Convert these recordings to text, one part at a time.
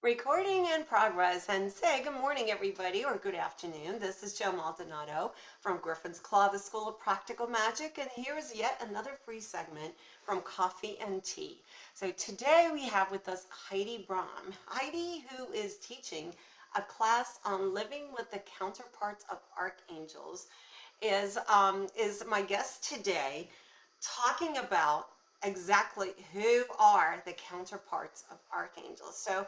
Recording in progress and say good morning, everybody, or good afternoon. This is Joe Maldonado from Gryphons Claw, the School of Practical Magic, and here is yet another free segment from Coffee and Tea. So today we have with us Heidi Bromm. Heidi, who is teaching a class on living with the counterparts of archangels, is my guest today, talking about exactly who are the counterparts of archangels. So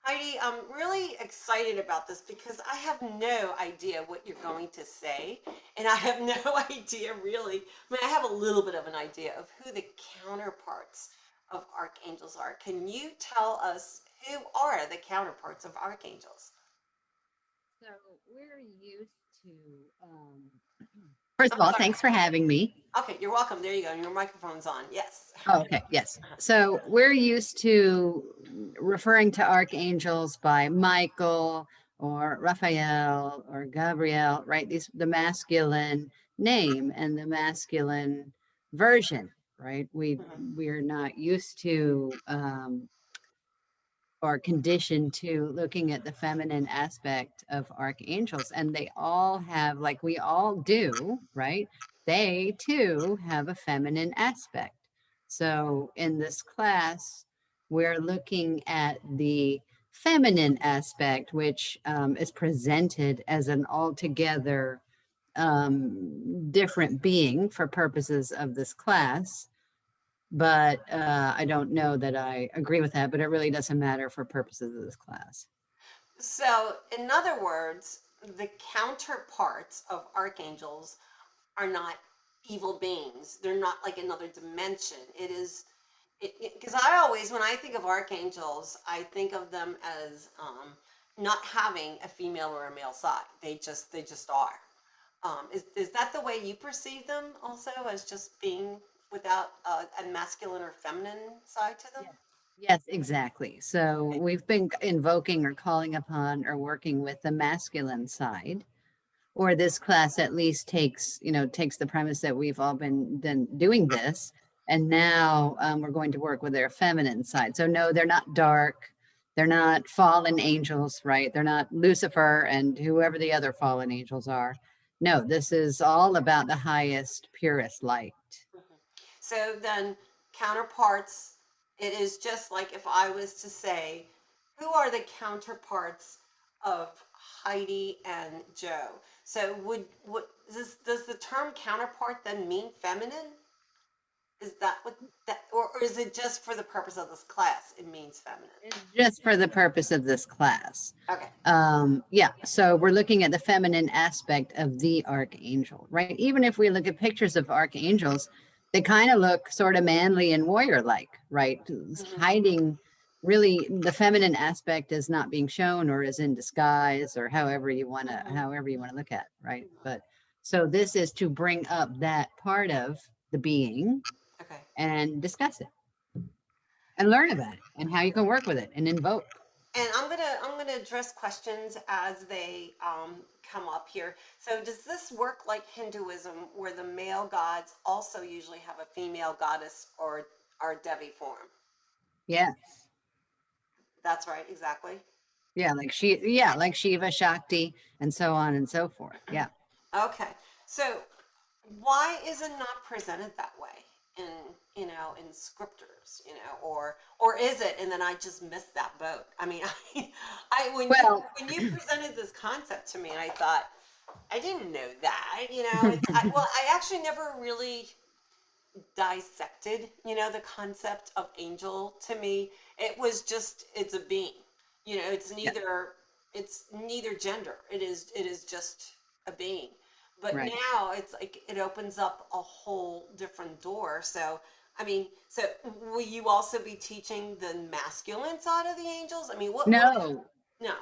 Heidi, I'm really excited about this because I have no idea what you're going to say. And I have no idea really. I mean, I have a little bit of an idea of who the counterparts of archangels are. Can you tell us who are the counterparts of archangels? So we're used to, first I'm of all, sorry. thanks for having me. Okay, you're welcome. There you go. Your microphone's on. Yes. Oh, okay, yes. So we're used to referring to archangels by Michael or Raphael or Gabriel, right? These the masculine name and the masculine version, right? Mhm. We're not used to or conditioned to looking at the feminine aspect of archangels, and they all have, like we all do, right? They too have a feminine aspect. So in this class we're looking at the feminine aspect, which is presented as an altogether different being for purposes of this class, but I don't know that I agree with that, but it really doesn't matter for purposes of this class. So, in other words, the counterparts of archangels are not evil beings. They're not like another dimension. It is because I always, when I think of archangels, I think of them as not having a female or a male side. They just are. Is that the way you perceive them also, as just being without a masculine or feminine side to them? Yes. Yes, exactly. So Okay. we've been invoking or calling upon or working with the masculine side, or this class at least takes the premise that we've all been doing this, and now we're going to work with their feminine side. So no, they're not dark, they're not fallen angels, right? They're not Lucifer and whoever the other fallen angels are. No, this is all about the highest, purest light. Mhm. So then, counterparts, it is just like if I was to say, who are the counterparts of Heidi and Joe? So does the term counterpart then mean feminine? Is that what that, or is it just for the purpose of this class? It means feminine. It's just for the purpose of this class. Okay. Yeah, so we're looking at the feminine aspect of the archangel, right? Even if we look at pictures of archangels, they kind of look sort of manly and warrior like, right? Hmm. Hiding really the feminine aspect is not being shown or is in disguise or Hmm. however you want to look at it, right? But so this is to bring up that part of the being Okay. and discuss it and learn about it and how you can work with it and invoke. And I'm gonna address questions as they come up here. So does this work like Hinduism, where the male gods also usually have a female goddess or Devi form? Yeah. That's right, exactly. Yeah, like Shiva, Shakti, and so on and so forth. Yeah. Okay. So why is it not presented that way in in scriptures, or is it, and then I just missed that boat? I mean, I Well, when you presented this concept to me, and I thought, I didn't know that. Well, I actually never really dissected, the concept of angel. To me, it was just, it's a being. It's yeah, neither gender. It is just a being. But right. now it's like it opens up a whole different door. So, I mean, so will you also be teaching the masculine side of the angels? I mean, what No, no,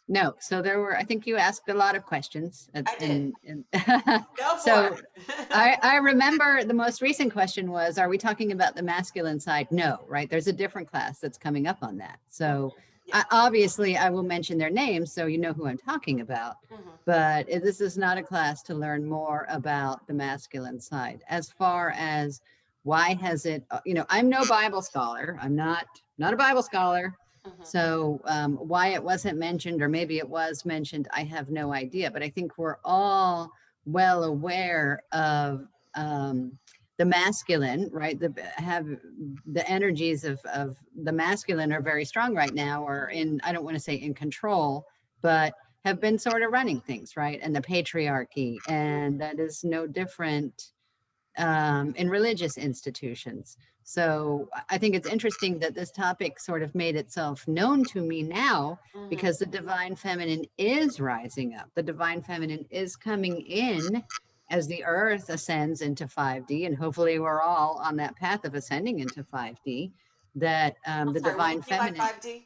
no. So there were, I think you asked a lot of questions. I did. Go for So it. I remember the most recent question was, are we talking about the masculine side? No, right? There's a different class that's coming up on that. Mhm. So Yeah. obviously I will mention their names so you know who I'm talking about. Hmm. But this is not a class to learn more about the masculine side. As far as why has it, I'm no Bible scholar. I'm not a Bible scholar. So why it wasn't mentioned, or maybe it was mentioned, I have no idea. But I think we're all well aware of the masculine, right? The energies of the masculine are very strong right now, or in, I don't want to say in control, but have been sort of running things, right? And the patriarchy, and that is no different in religious institutions. So I think it's interesting that this topic sort of made itself known to me now, Hmm. because the divine feminine is rising up. The divine feminine is coming in as the earth ascends into 5D, and hopefully we're all on that path of ascending into 5D, that I'm the sorry, what do divine you mean by feminine, 5D?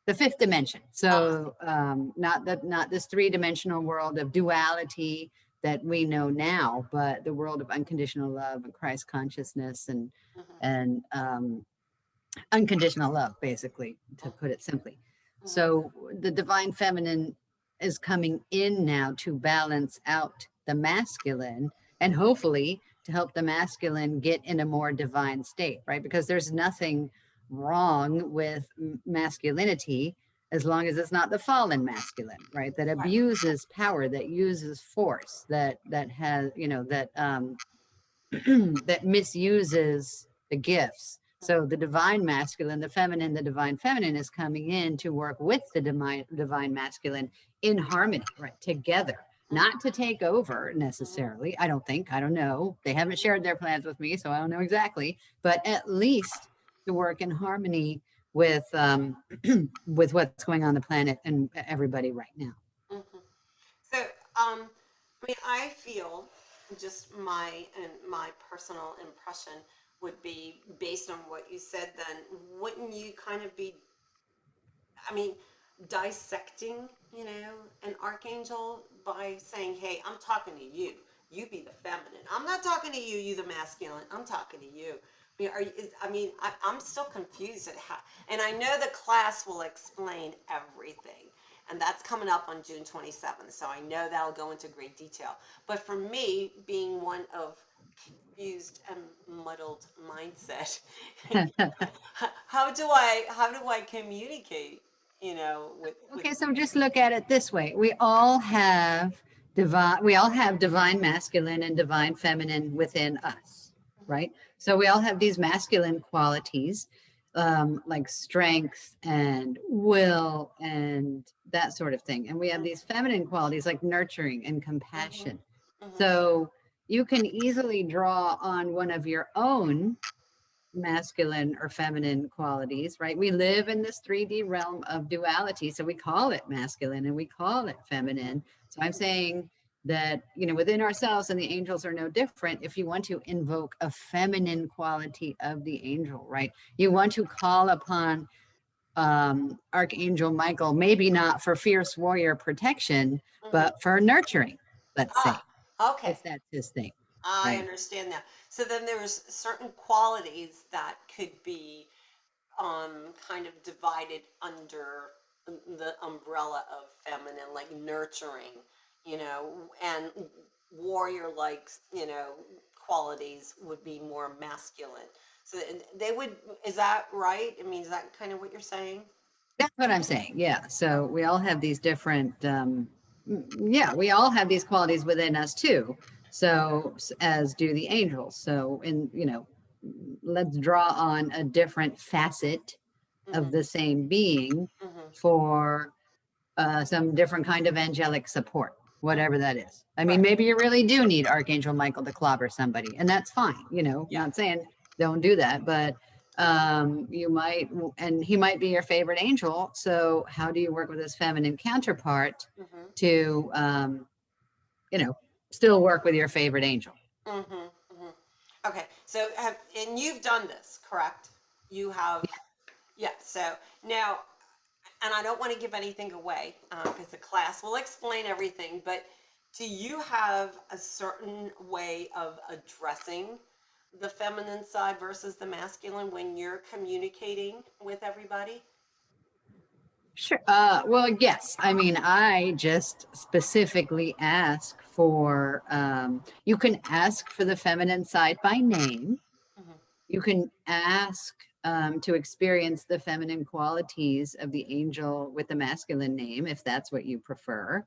the fifth dimension. Ah, So not this three-dimensional world of duality that we know now, but the world of unconditional love and Christ consciousness, hmm, and unconditional love, basically, to put it simply. hmm, So the divine feminine is coming in now to balance out the masculine, and hopefully to help the masculine get in a more divine state, right? Because there's nothing wrong with masculinity as long as it's not the fallen masculine, right? That right. abuses power, that uses force, that has, that that misuses the gifts. So the divine masculine, the divine feminine is coming in to work with the divine masculine in harmony, right? Together, not to take over Hmm. necessarily. I don't think, I don't know. They haven't shared their plans with me, so I don't know exactly, but at least to work in harmony with with what's going on the planet and everybody right now. Hmm. So, I mean, I feel just my personal impression would be based on what you said. Then, wouldn't you kind of be, I mean, dissecting, an archangel by saying, "Hey, I'm talking to you. You be the feminine. I'm not talking to you. You the masculine. I'm talking to you." I mean, I'm still confused at how, and I know the class will explain everything, and that's coming up on June 27th. So I know that'll go into great detail. But for me, being one of confused and muddled mindset, how do I communicate, with Okay, so just look at it this way. We all have divine masculine and divine feminine within us, right? So we all have these masculine qualities, like strength and will and that sort of thing. And we have these feminine qualities like nurturing and Mhm, compassion. mhm, So you can easily draw on one of your own masculine or feminine qualities, right? We live in this 3D realm of duality. So we call it masculine and we call it feminine. So I'm saying that, within ourselves, and the angels are no different. If you want to invoke a feminine quality of the angel, right? You want to call upon Archangel Michael, maybe not for fierce warrior protection, mhm. but for nurturing, let's say, Ah, okay. if that's his thing, I right? understand now. So then there's certain qualities that could be kind of divided under the umbrella of feminine, like nurturing, and warrior like, qualities would be more masculine. So they would, is that right? I mean, is that kind of what you're saying? That's what I'm saying. Yeah. So we all have these different, yeah, we all have these qualities within us too. So as do the angels. So, let's draw on a different facet Mm-hmm, of the same being mm-hmm, for some different kind of angelic support, mm-hmm. whatever that is. I mean, Right. maybe you really do need Archangel Michael to clobber somebody, and that's fine. Yeah. Not saying don't do that, but you might, and he might be your favorite angel. So, how do you work with his feminine counterpart Mm-hmm, to, you know, still work with your favorite angel? mm-hmm, mm-hmm. Okay. So and you've done this, correct? You have, yeah. So now, and I don't want to give anything away because the class will explain everything, but do you have a certain way of addressing the feminine side versus the masculine when you're communicating with everybody? Sure. Well, yes. I mean, I just specifically ask for, you can ask for the feminine side by name. Hmm. You can ask to experience the feminine qualities of the angel with the masculine name, if that's what you prefer.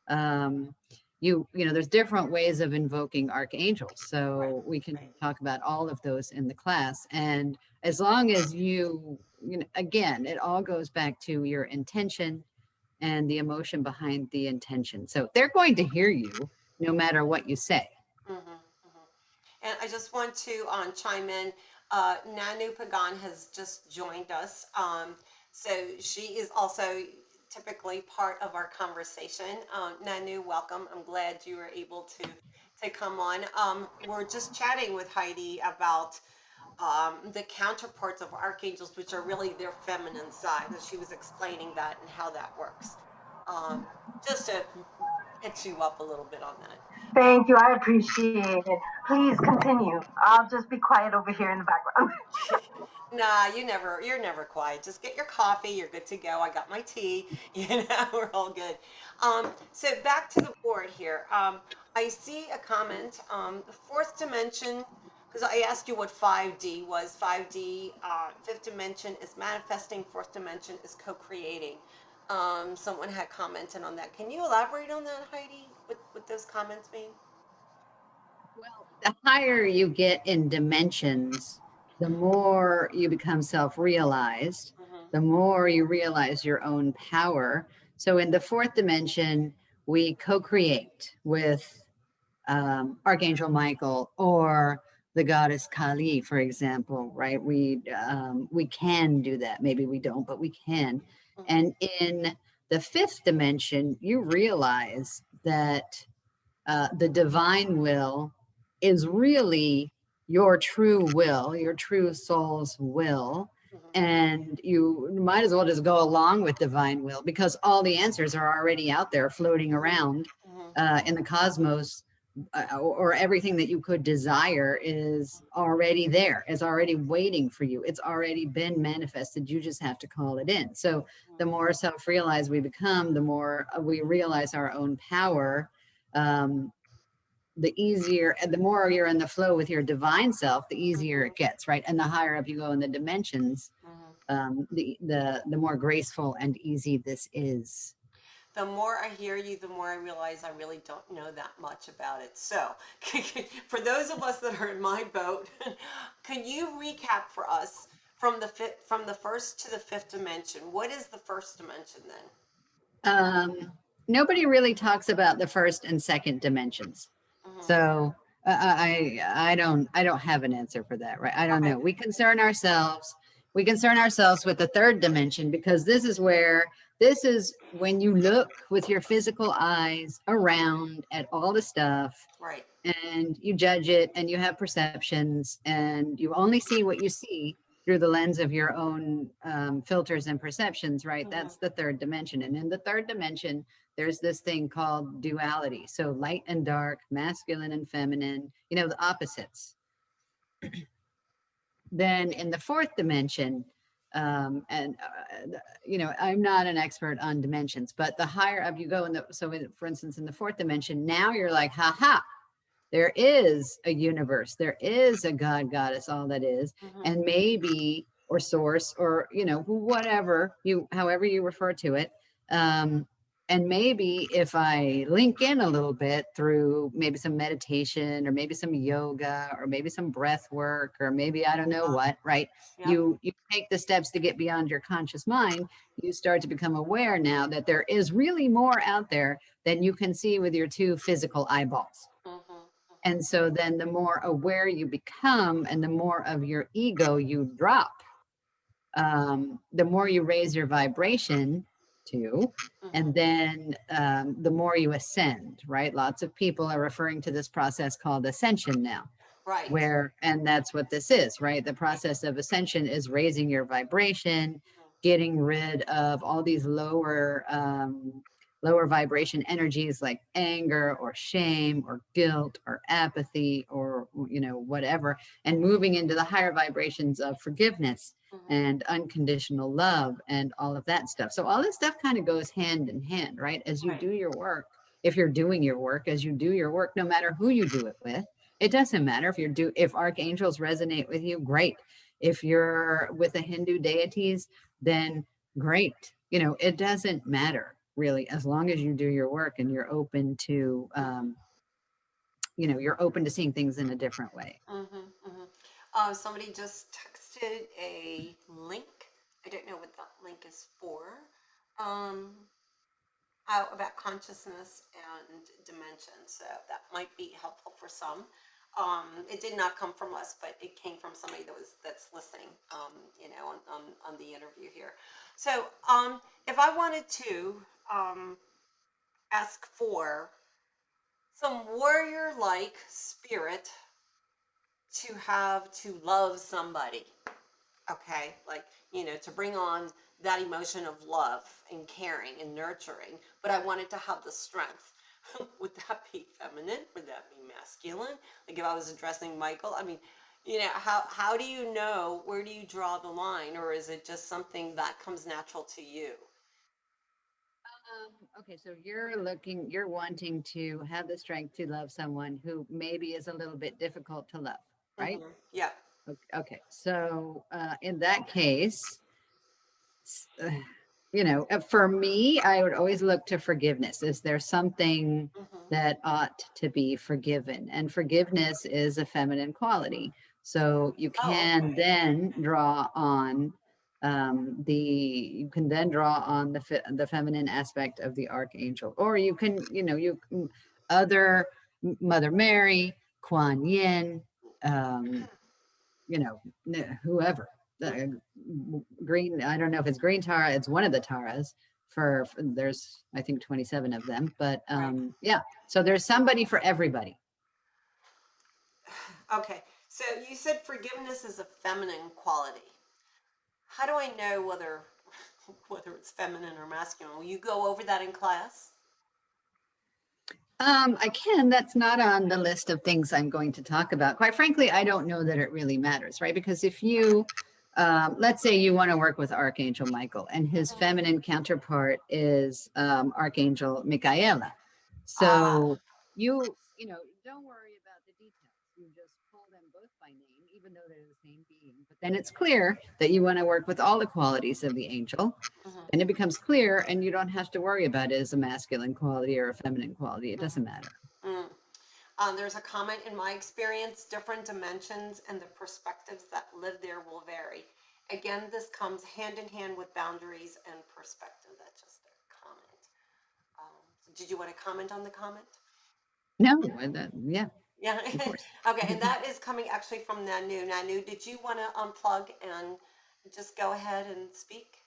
Um, you know, there's different ways of invoking archangels, Right. so we can Right. talk about all of those in the class. And as long as you know, again, it all goes back to your intention and the emotion behind the intention. So they're going to hear you no matter what you say. Hmm. Hmm. And I just want to chime in. Nanu Pagan has just joined us. So she is also typically part of our conversation. Nanu, welcome. I'm glad you were able to come on. We're just chatting with Heidi about the counterparts of archangels, which are really their feminine side, and she was explaining that and how that works. Um, just to catch you up a little bit on that. Thank you. I appreciate it. Please continue. I'll just be quiet over here in the background. Nah, you're never quiet. Just get your coffee. You're good to go. I got my tea. We're all good. So back to the board here. I see a comment. The fourth dimension, because I asked you what 5D was. 5D, fifth dimension is manifesting. Fourth dimension is co-creating. Someone had commented on that. Can you elaborate on that, Heidi? What those comments mean? Well, the higher you get in dimensions, the more you become self-realized, Mm-hmm. the more you realize your own power. So in the fourth dimension, we co-create with Archangel Michael or the goddess Kali, for example, right? We can do that. Maybe we don't, but we can. Mm-hmm. And in the fifth dimension, you realize that the divine will is really your true will, your true soul's will. Mm-hmm. And you might as well just go along with divine will because all the answers are already out there floating around Mm-hmm. in the cosmos, or everything that you could desire is already there, is already waiting for you. It's already been manifested. You just have to call it in. So the more self-realized we become, the more we realize our own power, um, the easier and the more you're in the flow with your divine self, the easier it gets, right? And the higher up you go in the dimensions, Mm-hmm. the more graceful and easy this is. The more I hear you, the more I realize I really don't know that much about it. So, for those of us that are in my boat, can you recap for us from the first to the fifth dimension? What is the first dimension then? Nobody really talks about the first and second dimensions. Mm-hmm. So I don't have an answer for that, right? I don't Okay. know. We concern ourselves with the third dimension because this is when you look with your physical eyes around at all the stuff Right. and you judge it and you have perceptions and you only see what you see through the lens of your own filters and perceptions, right? Mm-hmm. That's the third dimension. And in the third dimension, there's this thing called duality. So light and dark, masculine and feminine, the opposites. Then in the fourth dimension, I'm not an expert on dimensions, but the higher up you go, for instance, in the fourth dimension, now you're like, ha ha, there is a universe, there is a god, goddess, all that is, Mm-hmm. and maybe, or source, or whatever however you refer to it. And maybe if I link in a little bit through maybe some meditation or maybe some yoga or maybe some breath work or maybe I don't know what, right? Yep. You take the steps to get beyond your conscious mind. You start to become aware now that there is really more out there than you can see with your two physical eyeballs. Mm-hmm. And so then the more aware you become and the more of your ego you drop, the more you raise your vibration to, Mm-hmm. and then the more you ascend, right? Lots of people are referring to this process called ascension now, Right. and that's what this is, right? The process of ascension is raising your vibration, getting rid of all these lower vibration energies like anger or shame or guilt or apathy or whatever, and moving into the higher vibrations of forgiveness Mm-hmm. and unconditional love and all of that stuff. So all this stuff kind of goes hand in hand, right? As you Right. do your work, if you're doing your work, as you do your work, no matter who you do it with, it doesn't matter if if archangels resonate with you, great. If you're with the Hindu deities, then great. It doesn't matter really, as long as you do your work and you're open to, you're open to seeing things in a different way. Somebody just texted a link. I don't know what that link is for. Um, about consciousness and dimension. So that might be helpful for some. It did not come from us, but it came from somebody that's listening. On the interview here. So if I wanted to ask for some warrior-like spirit to love somebody, okay, like, to bring on that emotion of love and caring and nurturing, but I wanted to have the strength. Would that be feminine? Would that be masculine? Like if I was addressing Michael, I mean, how do you know, where do you draw the line, or is it just something that comes natural to you? Okay, so you're wanting to have the strength to love someone who maybe is a little bit difficult to love, right? Yeah. Okay, so in that case, for me, I would always look to forgiveness. Is there something that ought to be forgiven? And forgiveness is a feminine quality. So you can then draw on you can then draw on the feminine aspect of the archangel, or you can, other Mother Mary, Kuan Yin, whoever. The green, I don't know if it's green Tara, it's one of the Taras for there's, I think, 27 of them, but yeah, so there's somebody for everybody. Okay, so you said forgiveness is a feminine quality. How do I know whether it's feminine or masculine? Will you go over that in class? I can. That's not on the list of things I'm going to talk about. Quite frankly, I don't know that it really matters, right? Because if you, let's say you want to work with Archangel Michael and his feminine counterpart is Archangel Michaela. So don't worry about the details. You just call them both by name, even though they're the same being. But then it's clear that you want to work with all the qualities of the angel. And it becomes clear, and you don't have to worry about it as a masculine quality or a feminine quality. It doesn't matter. There's a comment, in my experience, different dimensions and the perspectives that live there will vary. Again, this comes hand in hand with boundaries and perspective. That's just a comment. Did you want to comment on the comment? No, yeah. Yeah. Of course. Okay, and that is coming actually from Nanu. Nanu, did you want to unplug and just go ahead and speak?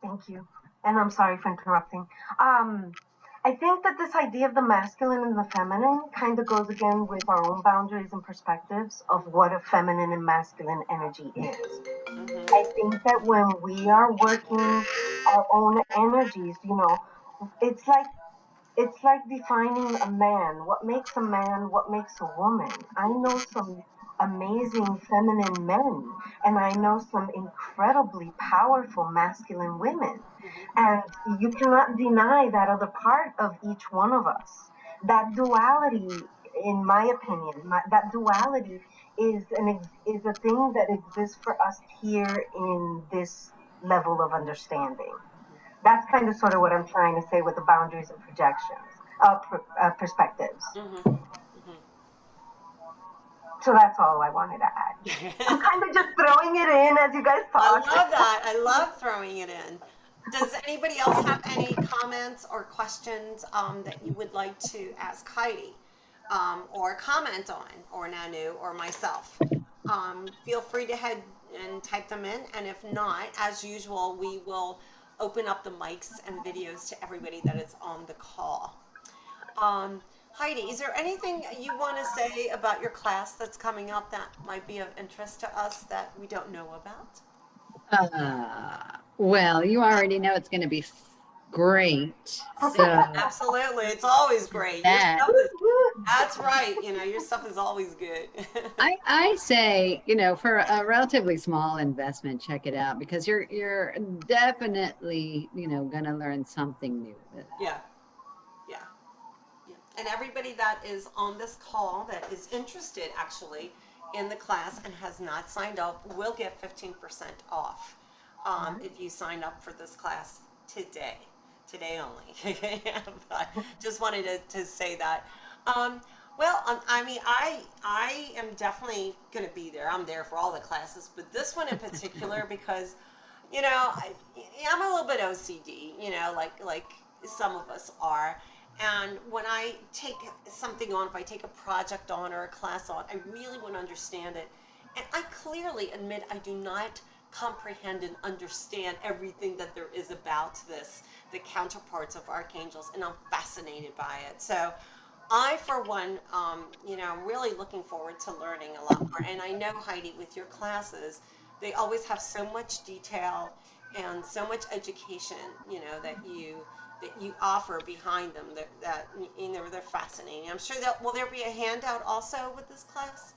Thank you. And I'm sorry for interrupting. I think that this idea of the masculine and the feminine kind of goes again with our own boundaries and perspectives of what a feminine and masculine energy is. I think that when we are working our own energies, it's like it's like defining a man. What makes a man? What makes a woman? I know some amazing feminine men, and I know some incredibly powerful masculine women. And you cannot deny that other part of each one of us. That duality, in my opinion, that duality is a thing that exists for us here in this level of understanding. That's kind of sort of what I'm trying to say with the boundaries and projections, perspectives. So that's all I wanted to add. I'm kind of just throwing it in as you guys talk. I love that. I love throwing it in. Does anybody else have any comments or questions that you would like to ask Heidi, or comment on, or Nanu, or myself? Feel free to head and type them in, and if not, as usual, we will open up the mics and videos to everybody that is on the call. Heidi, is there anything you want to say about your class that's coming up that might be of interest to us that we don't know about? Well, you already know it's going to be great. So absolutely, it's always great. That's right. Your stuff is always good. I say, for a relatively small investment, check it out, because you're definitely, going to learn something new. Yeah. And everybody that is on this call that is interested actually in the class and has not signed up will get 15% off if you sign up for this class today. Today only. But just wanted to say that. Um, I mean, I am definitely going to be there. I'm there for all the classes, but this one in particular because, I'm a little bit OCD, like some of us are. And when I take something on, if I take a project on or a class on, I really want to understand it. And I clearly admit I do not comprehend and understand everything that there is about this, the counterparts of archangels, and I'm fascinated by it. So I, for one, I'm really looking forward to learning a lot more. And I know, Heidi, with your classes, they always have so much detail and so much education, that you offer behind them that they're fascinating. I'm sure that will there be a handout also with this class?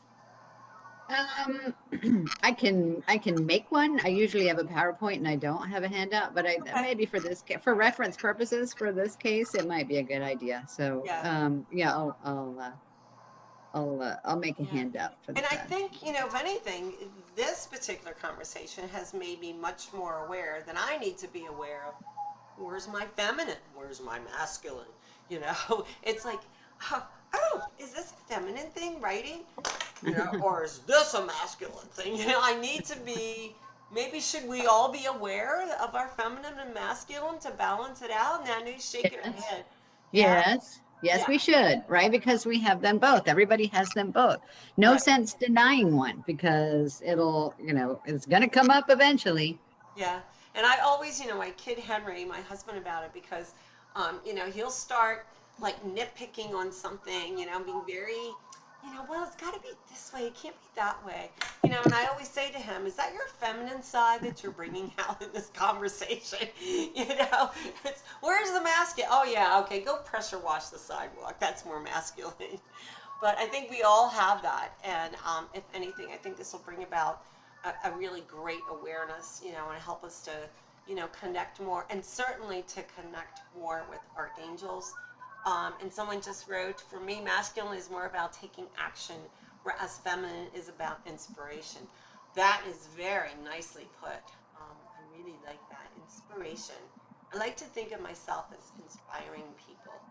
I can make one. I usually have a PowerPoint and I don't have a handout, but Okay. maybe for reference purposes for this case, it might be a good idea. So, Yeah. yeah, I'll make a Yeah. handout for the And I class. think, if anything, this particular conversation has made me much more aware than I need to be aware of. Where's my feminine? Where's my masculine? It's like, oh, is this a feminine thing, writing? Or is this a masculine thing? I need to be, maybe should we all be aware of our feminine and masculine to balance it out? Nanu's shaking her Yes. head. Yeah, Yes, yeah, we should, right? Because we have them both. Everybody has them both. No right. sense denying one because it's going to come up eventually. Yeah. And I always, I kid Henry, my husband, about it because, he'll start like nitpicking on something, being very, well, it's got to be this way. It can't be that way. And I always say to him, is that your feminine side that you're bringing out in this conversation? Where's the masculine? Oh, yeah. Okay. Go pressure wash the sidewalk. That's more masculine. But I think we all have that. And if anything, I think this will bring about a really great awareness, and help us to, connect more and certainly to connect more with archangels. And someone just wrote, for me, masculine is more about taking action, whereas feminine is about inspiration. That is very nicely put. I really like that. Inspiration. I like to think of myself as inspiring people,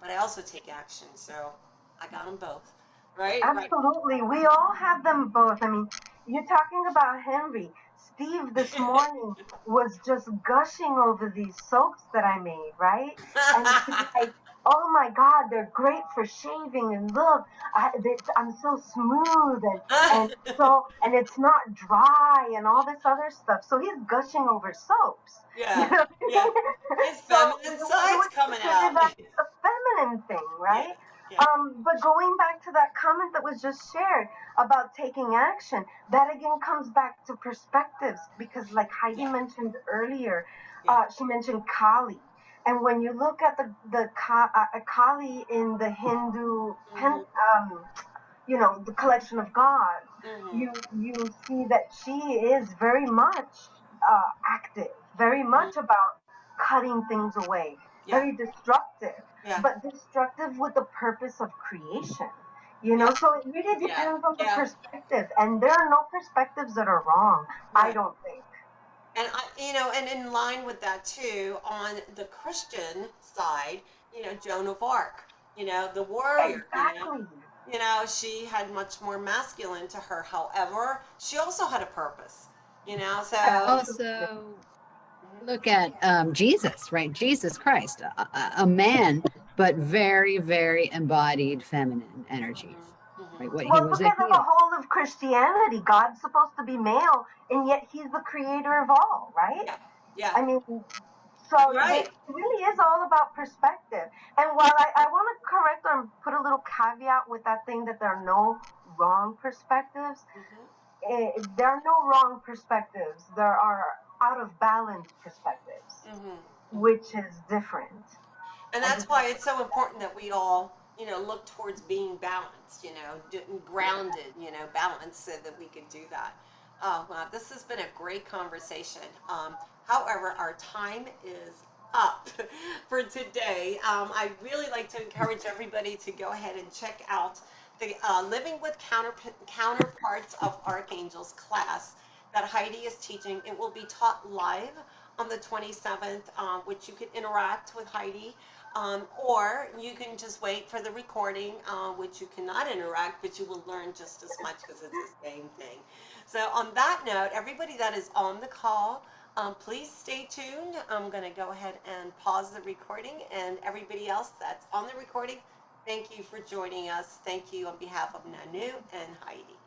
but I also take action. So I got them both. Right? Right. Absolutely. We all have them both. I mean, you're talking about Henry. Steve this morning was just gushing over these soaps that I made, right? And he's like, oh my God, they're great for shaving. And look, I'm so smooth and it's not dry and all this other stuff. So he's gushing over soaps. You Yeah, know? yeah. His So feminine you side's would coming consider out. that a feminine thing, Yeah, right? yeah, But going back to that comment that was just shared about taking action, that again comes back to perspectives because, like Heidi yeah, mentioned earlier, yeah. she mentioned Kali. And when you look at the Kali in the Hindu Mhm, the collection of gods, mhm, you see that she is very much active, very mhm. much about cutting things away, Yeah, very destructive, yeah, but destructive with the purpose of creation. yeah, So it really yeah, depends on the yeah. perspective, and there are no perspectives that are wrong. I Right. don't think. And and in line with that too, on the Christian side, Joan of Arc, the warrior, Exactly. she had much more masculine to her. However, she also had a purpose, so. Absolutely. Also, look at Jesus, right? Jesus Christ, a man, but very, very embodied feminine energies, Mhm, right? mhm. What he Well, was look a at the healer. whole of Christianity. God's supposed to be male, and yet he's the creator of all, right? Yeah, yeah, I mean, so right. it really is all about perspective. And while I want to correct or put a little caveat with that thing that there are no wrong perspectives, Mhm, there are no wrong perspectives. There are out of balance perspectives, mhm, mhm. which is different. And I that's just why want to it's so important that we all, look towards being balanced, grounded, balanced so that we can do that. Oh, wow, this has been a great conversation. However, our time is up for today. I'd really like to encourage everybody to go ahead and check out the Living with Counterparts of Archangels class that Heidi is teaching. It will be taught live on the 27th, which you can interact with Heidi, or you can just wait for the recording, which you cannot interact, but you will learn just as much because it's the same thing. So on that note, everybody that is on the call, please stay tuned. I'm going to go ahead and pause the recording, and everybody else that's on the recording, thank you for joining us. Thank you on behalf of Nanu and Heidi.